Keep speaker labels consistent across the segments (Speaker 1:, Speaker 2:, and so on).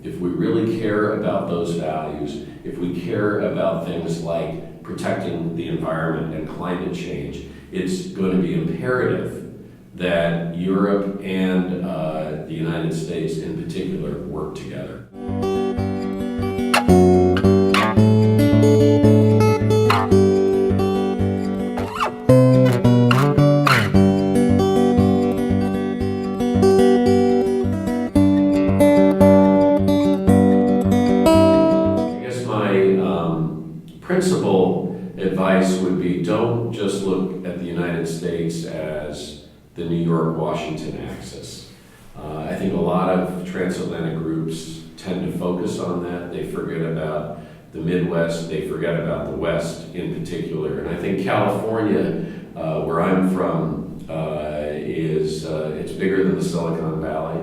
Speaker 1: if we really care about those values, if we care about things like protecting the environment and climate change, it's going to be imperative that Europe and the United States in particular work together. Principal advice would be, don't just look at the United States as the New York-Washington axis. I think a lot of transatlantic groups tend to focus on that. They forget about the Midwest, they forget about the West in particular. And I think California, where I'm from, it's bigger than the Silicon Valley.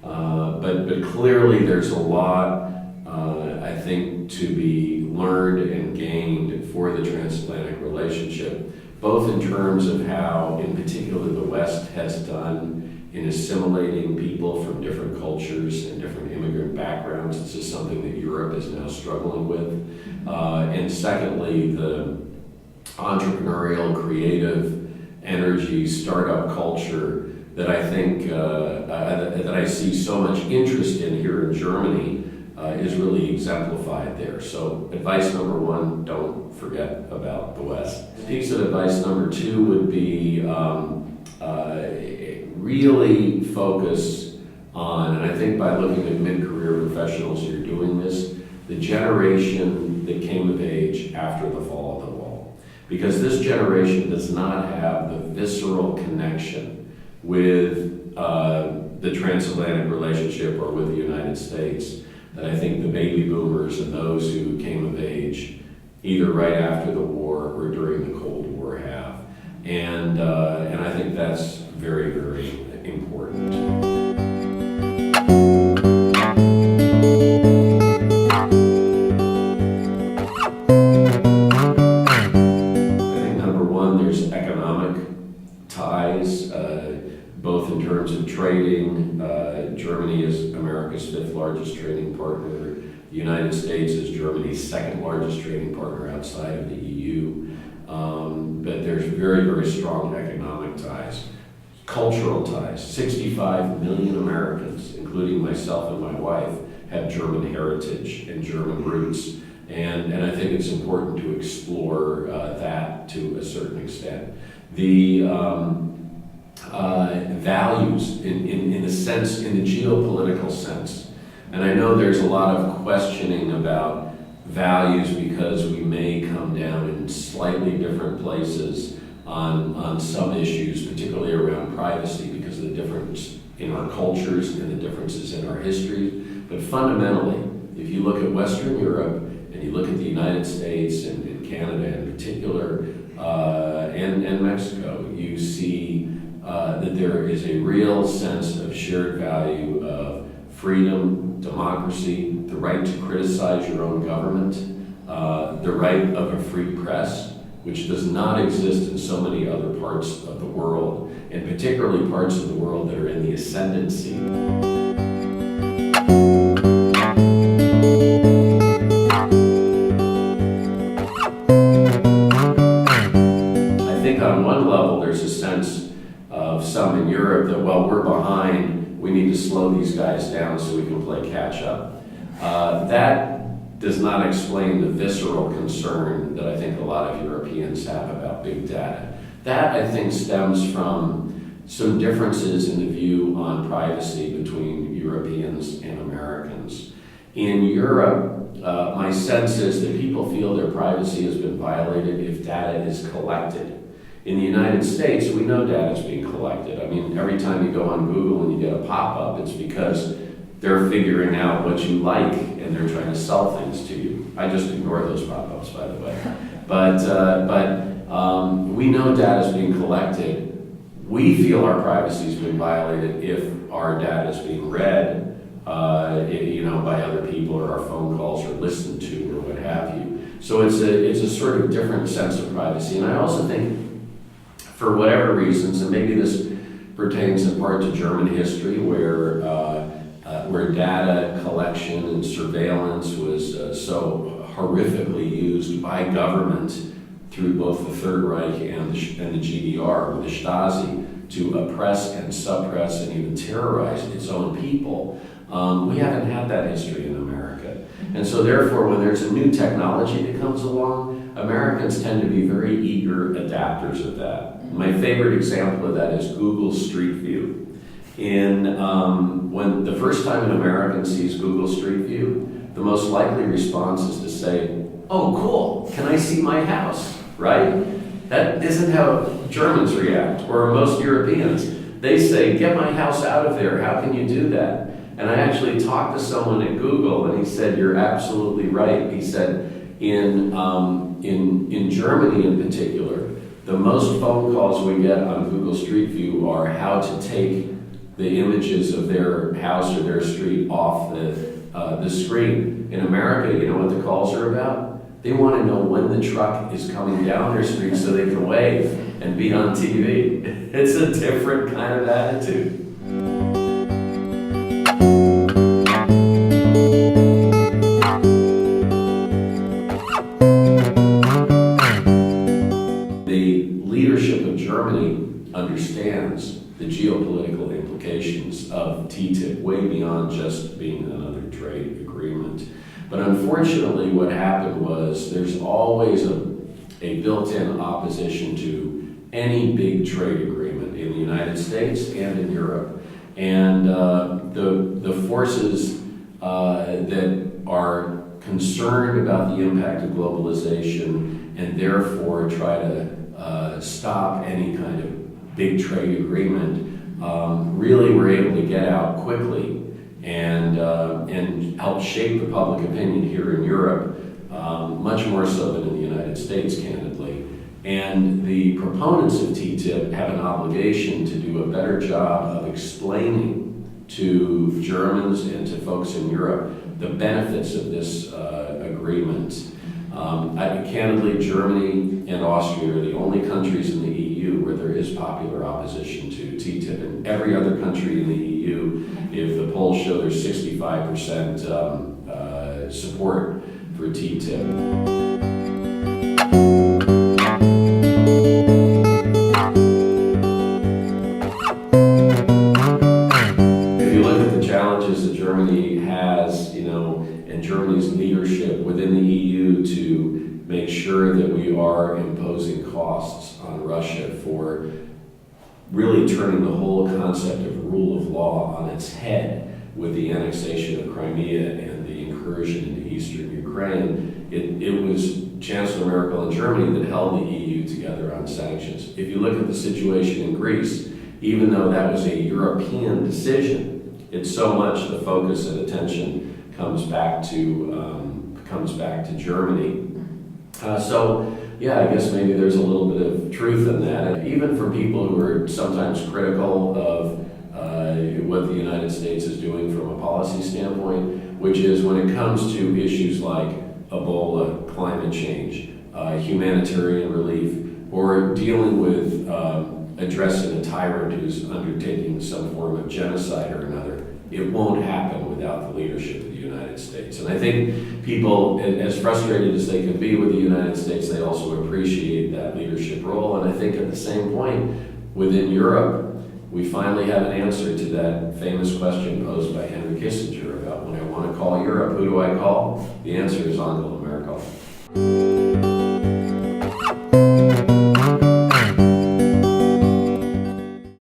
Speaker 1: But clearly there's a lot, I think, to be learned and gained for the transatlantic relationship, both in terms of how, in particular, the West has done in assimilating people from different cultures and different immigrant backgrounds. This is something that Europe is now struggling with. And secondly, the entrepreneurial, creative, energy, startup culture that I think, that I see so much interest in here in Germany is really exemplified there. So advice number one, don't forget about the West. Piece of advice number two would be really focus on, and I think by looking at mid-career professionals, you're doing this, the generation that came of age after the fall of the wall. Because this generation does not have the visceral connection with the transatlantic relationship or with the United States that I think the baby boomers and those who came of age either right after the war or during the Cold War have. And I think that's very, very important. I think number one, there's economic ties, both in terms of trading. Germany is America's 5th largest trading partner. The United States is Germany's 2nd largest trading partner outside of the EU. But there's very, very strong economic ties. Cultural ties. 65 million Americans, including myself and my wife, have German heritage and German roots. And I think it's important to explore that to a certain extent. The values in the sense, in the geopolitical sense. And I know there's a lot of questioning about values because we may come down in slightly different places on some issues, particularly around privacy, because of the difference in our cultures and the differences in our history. But fundamentally, if you look at Western Europe and you look at the United States and Canada in particular, and Mexico, you see that there is a real sense of shared value of freedom, democracy, the right to criticize your own government, the right of a free press, which does not exist in so many other parts of the world, and particularly parts of the world that are in the ascendancy. I think on one level there's a sense of some in Europe that, well, we're behind, we need to slow these guys down so we can play catch up. That does not explain the visceral concern that I think a lot of Europeans have about big data. That, I think, stems from some differences in the view on privacy between Europeans and Americans. In Europe, my sense is that people feel their privacy has been violated if data is collected. In the United States, we know data is being collected. I mean, every time you go on Google and you get a pop-up, it's because they're figuring out what you like and they're trying to sell things to you. I just ignore those pop-ups, by the way. But we know data is being collected. We feel our privacy has been violated if our data is being read, by other people, or our phone calls are listened to, or what have you. So it's a sort of different sense of privacy. And I also think, for whatever reasons, and maybe this pertains in part to German history, where data collection so horrifically used by government through both the Third Reich and the GDR, with the Stasi, to oppress and suppress and even terrorize its own people. We haven't had that history in America. And so therefore, when there's a new technology that comes along, Americans tend to be very eager adapters of that. My favorite example of that is Google Street View. When the first time an American sees Google Street View, the most likely response is to say, "Oh, cool, can I see my house?" Right? That isn't how Germans react, or most Europeans. They say, "Get my house out of there, how can you do that?" And I actually talked to someone at Google, and he said, "You're absolutely right." He said, in Germany in particular, the most phone calls we get on Google Street View are how to take the images of their house or their street off the screen. In America, you know what the calls are about? They want to know when the truck is coming down their street so they can wave and be on TV. It's a different kind of attitude. The leadership of Germany understands the geopolitical implications of TTIP way beyond just being another trade agreement. But unfortunately, what happened was there's always a built-in opposition to any big trade agreement in the United States and in Europe. And the forces that are concerned about the impact of globalization and therefore try to stop any kind of big trade agreement really were able to get out quickly and help shape the public opinion here in Europe, much more so than in the United States, candidly. And the proponents of TTIP have an obligation to do a better job of explaining to Germans and to folks in Europe the benefits of this agreement. Candidly, Germany and Austria are the only countries in the EU where there is popular opposition to TTIP. And every other country in the EU, if the polls show there's 65% support for TTIP. If you look at the challenges that Germany has, and Germany's leadership within the EU to make sure that we are imposing costs on Russia for really turning the whole concept of rule of law on its head with the annexation of Crimea and the incursion into eastern Ukraine. It was Chancellor Merkel in Germany that held the EU together on sanctions. If you look at the situation in Greece, even though that was a European decision, it's so much the focus and attention comes back to Germany. I guess maybe there's a little bit of truth in that. And even for people who are sometimes critical of what the United States is doing from a policy standpoint, which is when it comes to issues like Ebola, climate change, humanitarian relief, or dealing with addressing a tyrant who's undertaking some form of genocide or another, it won't happen without the leadership of the United States. And I think people, as frustrated as they can be with the United States, they also appreciate that leadership role. And I think at the same point, within Europe, we finally have an answer to that famous question posed by Henry Kissinger about when I want to call Europe, who do I call? The answer is Angela Merkel.